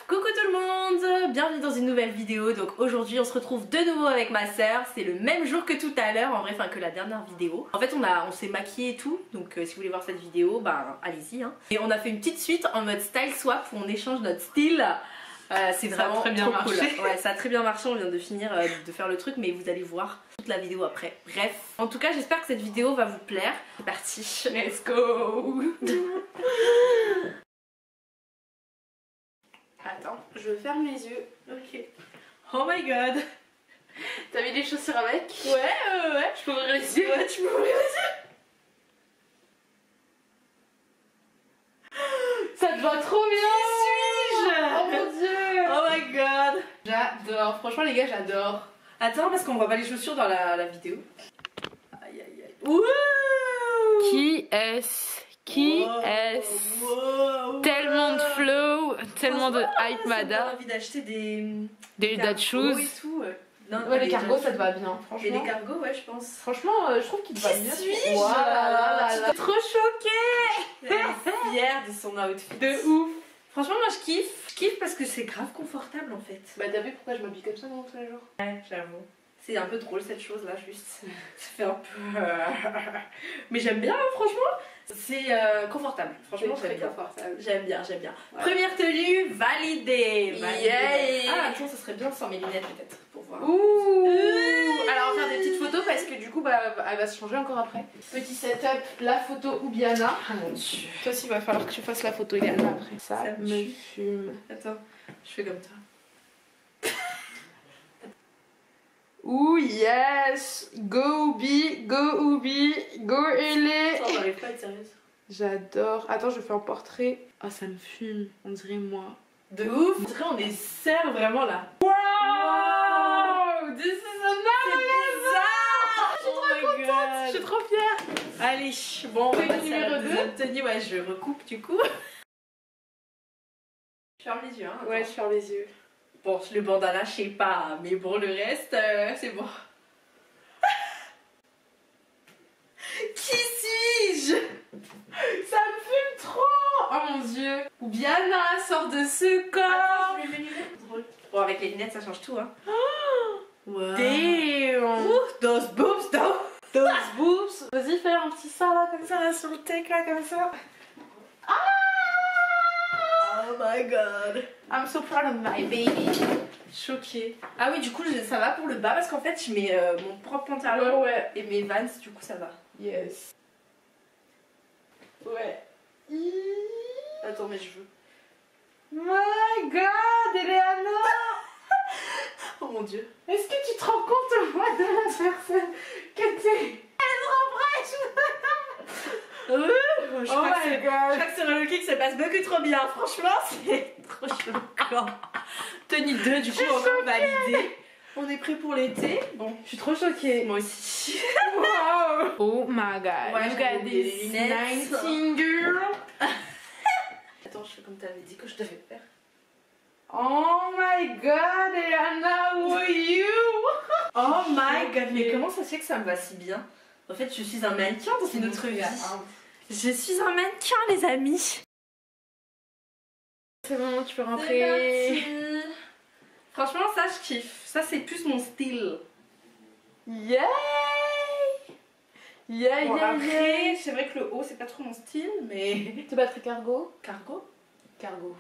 Coucou tout le monde, bienvenue dans une nouvelle vidéo. Donc aujourd'hui on se retrouve de nouveau avec ma soeur. C'est le même jour que tout à l'heure, en vrai, enfin que la dernière vidéo. En fait on s'est maquillé et tout, donc si vous voulez voir cette vidéo, bah allez-y hein. Et on a fait une petite suite en mode style swap où on échange notre style. C'est vraiment très bien marché. Cool. Ouais, ça a très bien marché, on vient de finir de faire le truc, mais vous allez voir toute la vidéo après. Bref, en tout cas j'espère que cette vidéo va vous plaire. C'est parti, let's go. Attends, je ferme les yeux. Ok. Oh my god. T'as mis les chaussures avec? Ouais. Je peux ouvrir les yeux? Ouais, tu peux ouvrir les yeux. Ça te va trop bien! Qui suis-je? Oh mon dieu! Oh my god. J'adore, franchement les gars j'adore. Attends, parce qu'on voit pas les chaussures dans la vidéo. Aïe aïe aïe. Ouh. Qui est-ce? Tellement de flow, tellement de hype mada. J'ai envie d'acheter des dad shoes et tout. Non, ouais, les cargos ça te va bien, franchement. Et les cargos, ouais, je pense. Franchement, je trouve qu'il te va bien. Qui suis-je? Voilà, Je suis trop choquée. Elle est fière de son outfit. de ouf. Franchement, moi je kiffe. Je kiffe parce que c'est grave confortable en fait. Bah t'as vu pourquoi je m'habille comme ça dans tous les jours? Ouais, j'avoue. C'est un peu drôle cette chose là, juste. Ça fait un peu. Mais j'aime bien, hein, franchement. C'est confortable. Franchement, très confortable. J'aime bien. Ouais. Première tenue validée. Yeah. Ah, attends, ça serait bien sans mes lunettes peut-être pour voir. Ouh. Alors on va faire des petites photos parce que du coup bah, elle va se changer encore après. Petit setup, la photo Oubiana. Oh mon dieu. Toi aussi il va falloir que tu fasses la photo également après. Ça me fume. Attends, je fais comme ça. Ouh yes. Go Oubi, go Oubi, go Elé. On n'arrive pas à être sérieuse. J'adore. Attends, je fais un portrait. Ah ça me fume, on dirait moi. De ouf. On dirait on est sœurs vraiment là. Wow, this is amazing. Je suis trop contente. Je suis trop fière. Allez, bon, on va Tenue passer à la numéro deuxième tenue. Ouais, je recoupe du coup. Je ferme les yeux, hein. Ouais, je ferme les yeux. Bon, le bandana, je sais pas, mais bon, le reste, c'est bon. Qui suis-je? Ça me fume trop. Oh mon dieu. Oubiana sort de ce corps. Attends, je mets mes lunettes. Drôle. Bon, avec les lunettes, ça change tout, hein. Wow. Damn. Ouh, those boobs, though. Those boobs. Vas-y, fais un petit ça là, comme ça, là, sur le tech là, comme ça. Oh my god. I'm so proud of my baby. Choquée. Ah oui, du coup, ça va pour le bas parce qu'en fait, je mets mon propre pantalon Ouais. et mes Vans, du coup, ça va. Yes. Ouais. Attends, mais je veux. My god, Eleana. Oh mon dieu. Est-ce que tu te rends compte, moi, de la personne que t'es? Je Oh crois que my c'est- god. je crois que sur le kick se passe beaucoup trop bien. Franchement, c'est trop choquant. Tenue 2, du coup, on va valider. On est prêt pour l'été. Bon, Je suis trop choquée. moi aussi. Wow. Oh my god. Ouais, You j'avais got oublié this les lunettes. 19 girl. Attends, je fais comme t'avais dit que je devais faire. Oh my god, Eleana, who are you? Oh my god, mais comment ça se fait que ça me va si bien? En fait, je suis un mannequin dans une autre vie. Je suis un mannequin, les amis. C'est bon, tu peux C'est rentrer. parti. Franchement, ça, je kiffe. Ça, c'est plus mon style. Yay! Yeah, Bon, yeah, après, yeah. c'est vrai que le haut, c'est pas trop mon style, mais... Tu battrais cargo? Cargo? Cargo.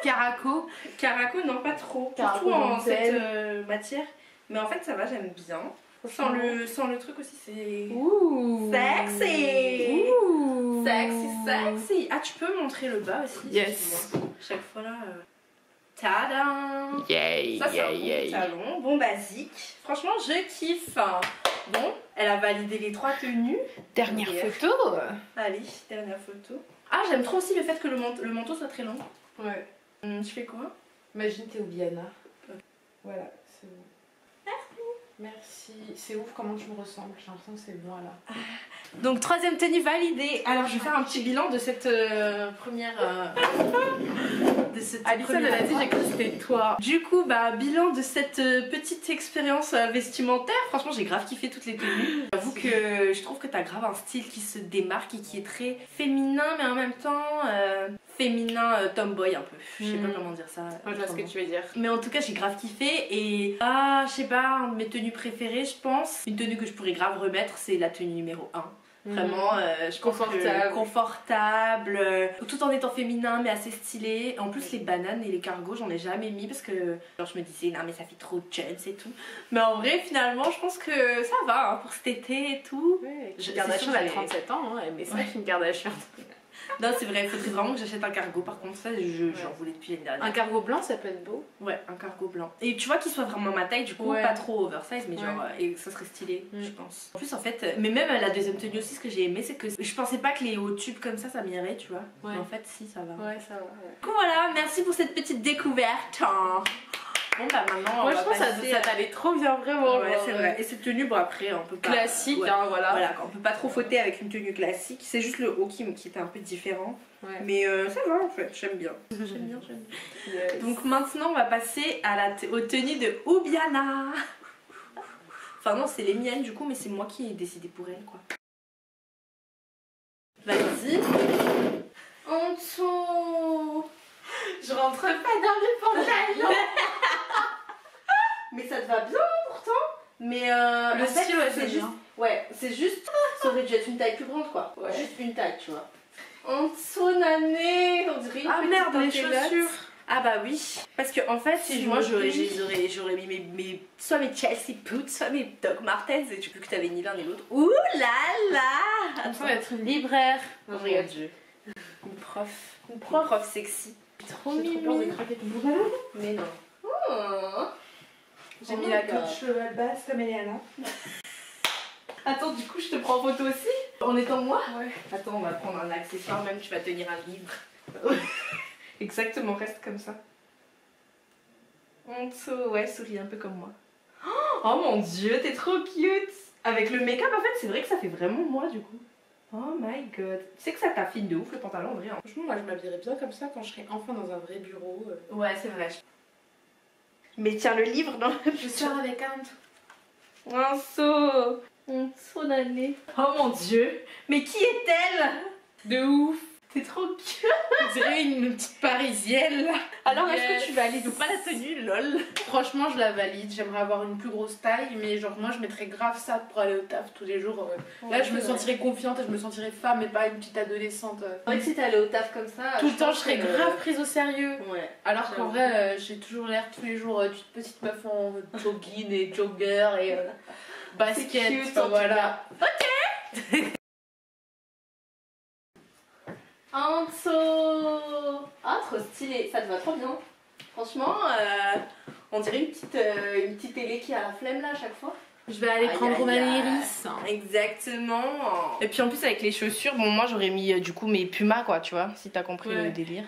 Caraco? Caraco, non, pas trop. Caraco Surtout en dentelle. cette matière. Mais en fait, ça va, j'aime bien. Sans le truc aussi, c'est... Ouh! Sexy! Ouh! Sexy. Ah, tu peux montrer le bas aussi? Yes. excuse-moi. Chaque fois là... Tadam! Yay! Ça, c'est un bon pantalon, bon basique. Franchement, je kiffe. Bon, elle a validé les 3 tenues. Dernière Yeah. photo? Allez, dernière photo. Ah, j'aime trop aussi le fait que le manteau soit très long. Ouais. Je fais quoi? Imagine t'es Oubiana. Voilà, c'est bon. Merci. C'est ouf comment tu me ressembles. J'ai l'impression que c'est moi là. Donc, 3e tenue validée. Alors, je vais faire un petit bilan de cette première... Alison, elle a dit, j'ai cru que c'était toi. Du coup, bah, bilan de cette petite expérience vestimentaire. Franchement, j'ai grave kiffé toutes les tenues. J'avoue que je trouve que t'as grave un style qui se démarque et qui est très féminin, mais en même temps féminin tomboy un peu. Je sais pas comment dire ça. Je vois ce que tu veux dire. Mais en tout cas j'ai grave kiffé et je sais pas, une de mes tenues préférées je pense. Une tenue que je pourrais grave remettre c'est la tenue numéro 1. Vraiment, je pense confortable, tout en étant féminin mais assez stylé. En plus les bananes et les cargos j'en ai jamais mis parce que genre je me disais non mais ça fait trop jeans et tout. Mais en vrai finalement je pense que ça va hein, pour cet été et tout. Ouais, Kim Kardashian a 37 ans, hein, mais c'est Kim Kardashian. Non c'est vrai, il faudrait vraiment que j'achète un cargo par contre ça j'en voulais depuis l'année dernière. Un cargo blanc ça peut être beau. Ouais, un cargo blanc. Et tu vois qu'il soit vraiment ma taille du coup, pas trop oversize mais genre et ça serait stylé je pense. En plus en fait, mais même la deuxième tenue aussi ce que j'ai aimé c'est que je pensais pas que les hauts tubes comme ça m'irait tu vois. Mais en fait si ça va. Ouais ça va. Du coup voilà, merci pour cette petite découverte. Bon bah maintenant moi je pense que ça t'allait trop bien vraiment. Ouais c'est vrai. Et cette tenue bon après on peut pas... Classique hein voilà. Voilà on peut pas trop fauter avec une tenue classique. C'est juste le haut qui était un peu différent. Mais ça va en fait, j'aime bien. J'aime bien. Yes. Donc maintenant on va passer à aux tenues de Oubiana. Enfin non c'est les miennes du coup mais c'est moi qui ai décidé pour elle quoi. Vas-y. En dessous. Je rentre pas dans mes pantalons. Mais ça te va bien pourtant. Mais le style c'est juste. Ouais, c'est juste. Ça aurait dû être une taille plus grande quoi. Ouais. Juste une taille, tu vois. En son année, on dirait une petite merde, les chaussures. Ah bah oui. Parce que en fait, si moi j'aurais mis soit mes Chelsea Boots, soit mes Doc Martens et tu peux que t'avais ni l'un ni l'autre. Ouh là là. On peut être une libraire. Oh mon dieu. Une prof sexy. Trop mimi. Mais non. Oh. J'ai mis la coche basse comme elle est là. Attends, du coup, je te prends en photo aussi en étant moi. Ouais. Attends, on va prendre un accessoire, même tu vas tenir un livre. Exactement, reste comme ça. En dessous, ouais, souris un peu comme moi. Oh mon dieu, t'es trop cute. Avec le make-up, en fait, c'est vrai que ça fait vraiment moi du coup. Oh my god. Tu sais que ça t'affine de ouf le pantalon en vrai. Hein. Franchement, moi je m'habillerais bien comme ça quand je serais enfin dans un vrai bureau. Ouais, c'est vrai. Mais tiens le livre dans le Je sors avec un. Un saut. Un saut d'année. Oh mon dieu. Mais qui est-elle? De ouf. T'es trop cute. On dirait une petite parisienne là. Alors est-ce que tu valides ou pas la tenue lol? Franchement je la valide, j'aimerais avoir une plus grosse taille mais genre moi je mettrais grave ça pour aller au taf tous les jours. Là je me sentirais confiante et je me sentirais femme et pas une petite adolescente. C'est vrai que si t'allais au taf comme ça, tout le temps je serais grave prise au sérieux. Ouais. Alors qu'en vrai j'ai toujours l'air tous les jours d'une petite meuf en jogging et jogger et basket. Cute, voilà. Ok. En dessous. Ah trop stylé, ça te va trop bien. Franchement, on dirait une petite télé qui a la flemme là à chaque fois. Je vais aller prendre ma Iris. Exactement. Et puis en plus avec les chaussures, bon moi j'aurais mis du coup mes Pumas quoi, tu vois, si t'as compris le délire.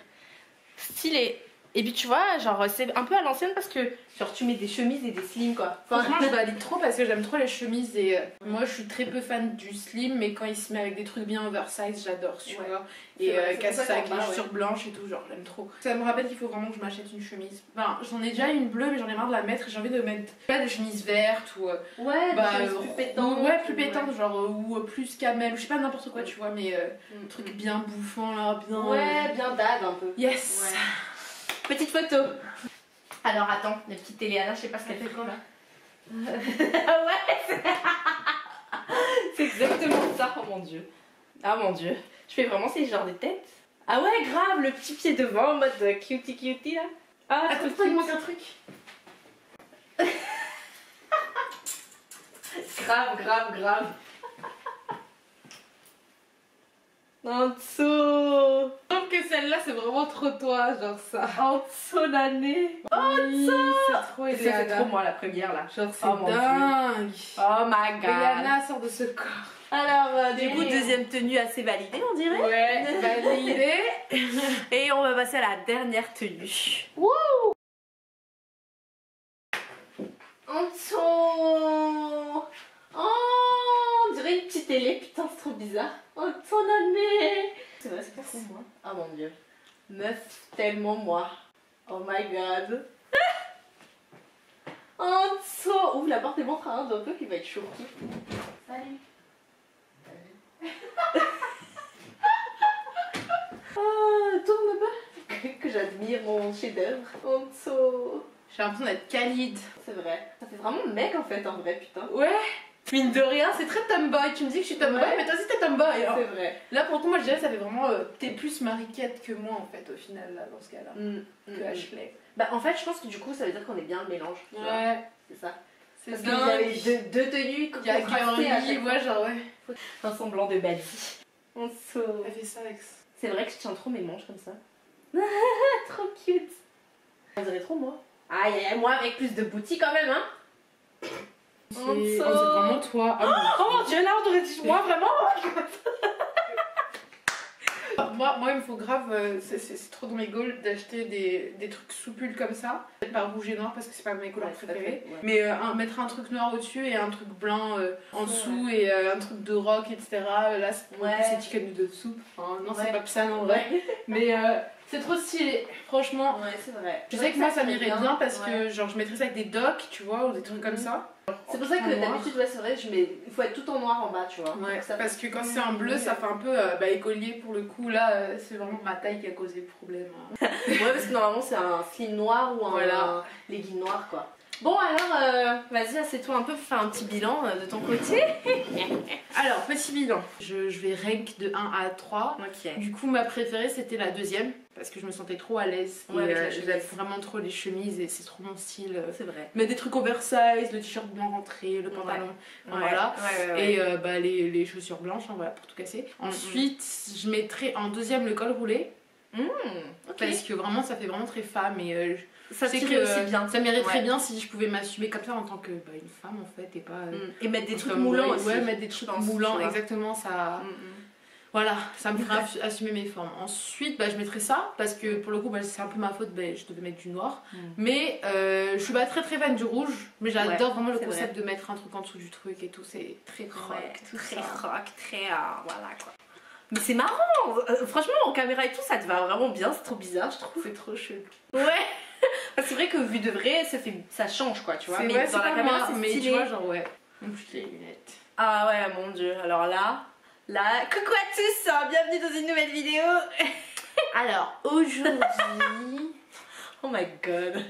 Stylé. Et puis tu vois, genre c'est un peu à l'ancienne parce que genre tu mets des chemises et des slims quoi. Franchement je valide trop parce que j'aime trop les chemises et moi je suis très peu fan du slim mais quand il se met avec des trucs bien oversize j'adore tu vois. Et casser ça avec les chaussures blanches et tout, genre j'aime trop. Ça me rappelle qu'il faut vraiment que je m'achète une chemise. Enfin j'en ai déjà une bleue mais j'en ai marre de la mettre et j'ai envie de mettre pas de chemise verte ou des chemises plus pétantes. Ouais plus pétantes genre ou plus camel ou je sais pas n'importe quoi tu vois mais truc bien bouffant là, bien... Ouais bien dad un peu. Yes ouais. Petite photo. Alors attends, la petite Téléana, je sais pas ce qu'elle fait quoi là. Ouais, c'est exactement ça. Oh mon dieu. Ah mon dieu. Je fais vraiment ces genres de têtes. Ah ouais, grave, le petit pied devant en mode cutie cutie là. Ah, attends, il manque un truc. grave. En dessous. Je trouve que celle-là c'est vraiment trop toi, genre ça. En dessous l'année. Oui, c'est trop Eliana. C'est trop moi la première là. Genre c'est dingue. Oh my god. Eliana sort de ce corps. Alors du coup deuxième tenue assez validée on dirait. Ouais, validée. Et on va passer à la dernière tenue. Wouh. En dessous. Oh, on dirait une petite télé, putain c'est trop bizarre. Oh ton année. C'est vrai, c'est pas trop moi. Ah mon dieu. Meuf tellement moi. Oh my god. En dessous. Ouvre la porte et montre à un d'un peu qui va être choqué. Salut. Oh, tourne pas. Que j'admire mon chef-d'œuvre. Onso. J'ai l'impression d'être Khalid. C'est vrai. Ça fait vraiment mec en fait, en vrai, putain. Ouais. Mine de rien, c'est très tomboy. Tu me dis que je suis tomboy, ouais. mais toi aussi t'es tomboy. C'est vrai. Là, pour le coup, moi je dirais que ça fait vraiment. T'es plus Mariquette que moi en fait, au final, là, dans ce cas-là. Que Ashley. Bah, en fait, je pense que du coup, ça veut dire qu'on est bien le mélange. Ouais. C'est ça. C'est parce qu'il y avait deux tenues il y a girly, ouais, genre ouais. Un semblant de Bali. On sauve. Elle fait ça avec. C'est vrai que je tiens trop mes manches comme ça. Trop cute. On dirait trop moi. Aïe aïe aïe, moi avec plus de boutique quand même, hein. C'est vraiment toi. Oh mon dieu, là on aurait dit moi vraiment. Moi, il me faut grave, c'est trop dans mes goals d'acheter des trucs soupules comme ça. Peut-être pas rouge et noir parce que c'est pas mes couleurs préférées. Ouais. Mais mettre un truc noir au-dessus et un truc blanc en dessous et un truc de rock, etc. Là, c'est chicken noodle soup. Enfin, non, c'est pas ça en vrai. Mais c'est trop stylé, franchement. Ouais, c'est vrai. Je sais que moi ça m'irait bien parce que genre je mettrais ça avec des docks, tu vois, ou des trucs comme ça. C'est pour ça que d'habitude, ouais, c'est vrai, il faut être tout en noir en bas, tu vois. Ouais, parce que quand c'est en bleu, ça fait un peu écolier pour le coup. Là, c'est vraiment ma taille qui a causé le problème. Ouais, parce que normalement, c'est un slim noir ou un legging noir, quoi. Bon, alors, vas-y, assieds-toi un peu pour faire un petit bilan de ton côté. Alors, petit bilan. Je vais rank de 1 à 3. Ok. Du coup, ma préférée, c'était la deuxième. Parce que je me sentais trop à l'aise. Ouais, j'aime vraiment trop les chemises et c'est trop mon style. C'est vrai. Mais des trucs oversize, le t-shirt blanc rentré, le pantalon. Voilà. Et les chaussures blanches, hein, voilà, pour tout casser. Ensuite, je mettrais en deuxième le col roulé. Parce que vraiment, ça fait vraiment très femme et ça tirait aussi bien. Ça m'irait très bien si je pouvais m'assumer comme ça en tant que une femme en fait et pas. Et mettre des trucs moulants aussi. Ouais, mettre des trucs moulants, exactement, ça. Voilà, ça me ferait assumer mes formes. Ensuite, je mettrais ça parce que pour le coup, c'est un peu ma faute, je devais mettre du noir. Mais je suis pas très fan du rouge, mais j'adore vraiment le concept de mettre un truc en dessous du truc et tout. C'est très rock, très rock, très voilà quoi. Mais c'est marrant, franchement en caméra et tout ça te va vraiment bien, c'est trop bizarre je trouve. C'est trop chelou. Ouais. C'est vrai que vu de vrai ça change quoi tu vois. Mais dans la caméra c'est stylé. Mais tu vois genre ouais. En plus les lunettes. Ah ouais mon dieu, alors là, coucou à tous, bienvenue dans une nouvelle vidéo. Alors aujourd'hui, oh my god.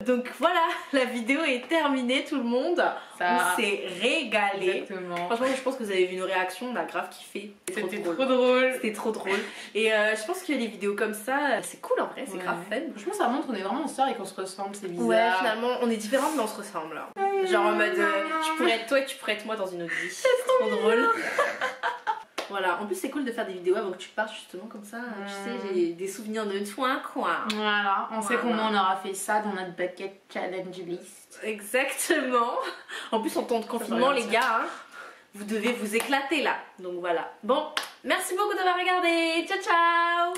Donc voilà, la vidéo est terminée tout le monde. On s'est régalé. Exactement. Franchement je pense que vous avez vu nos réactions, on a grave kiffé. C'était trop drôle. C'était trop drôle. Et je pense que les vidéos comme ça, c'est cool en vrai, c'est grave fun. Franchement ça montre qu'on est vraiment en sœurs et qu'on se ressemble, c'est bizarre. Ouais finalement on est différentes mais on se ressemble. Genre en mode je pourrais être toi et tu pourrais être moi dans une autre vie. C'est trop drôle. Voilà, en plus c'est cool de faire des vidéos avant que tu partes justement comme ça, tu sais, j'ai des souvenirs de toi quoi. Voilà, on sait comment on aura fait ça dans notre bucket challenge list. Exactement. En plus en temps de confinement les gars, hein, vous devez vous éclater là, donc voilà. Bon, merci beaucoup d'avoir regardé, ciao ciao.